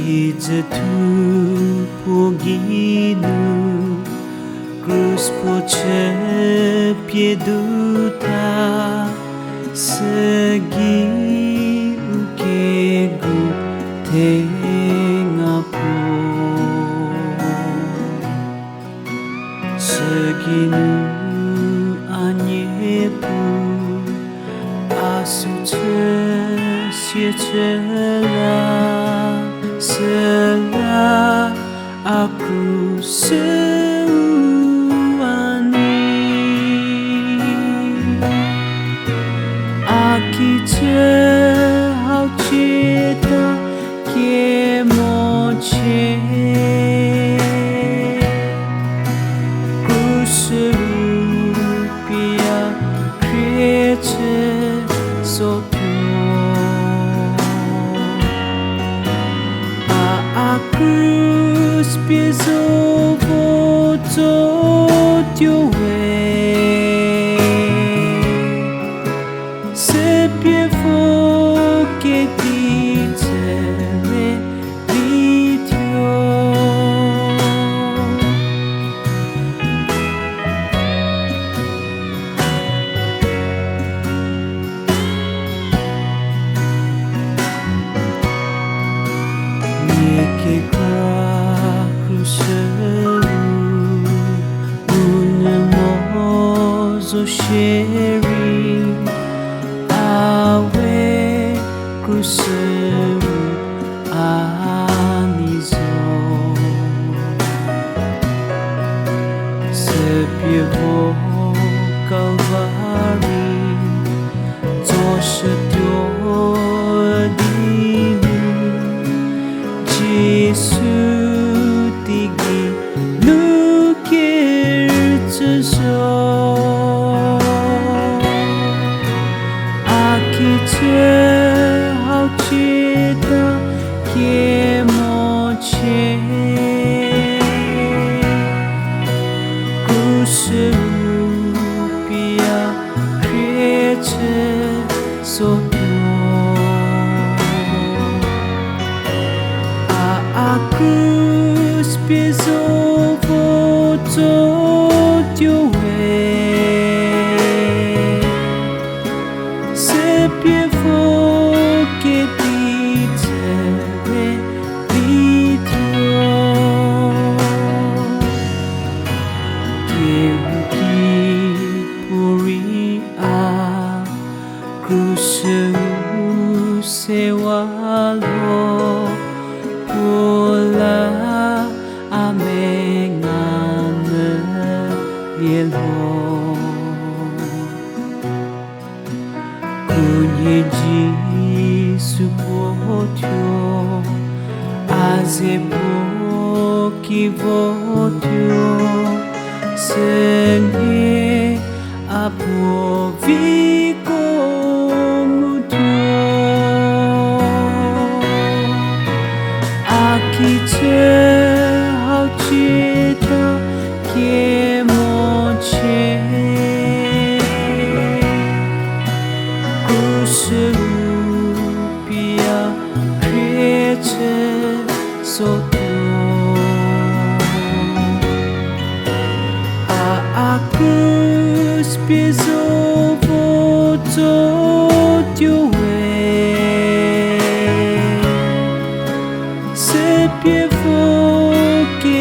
Iza tu poginu Cruz poche pieduta Segi uke gu tengapu Seginu anyepu Asuce siecela Selah aku seuani Aki hau cita ke moche Ku serupia krece sotu Cruz pisou voltou teu way Se pievou que ditere video Que Unemoso sharing Awe cruceu anizo Sepievo calvari Tosha teodinu Jesus tigi Aki hau cita ke moche Ku serupia krece sotu Aku pisou voltou teu way Se pievou que ditere video Que puri a cruzeu seu alô Pula amengane yelo Kunyeji supotio Azebo kivotio Senye apoviko Aki hau cita ke moche Ku serupia krece sotu Aku pisou voltou teu way Se pievou que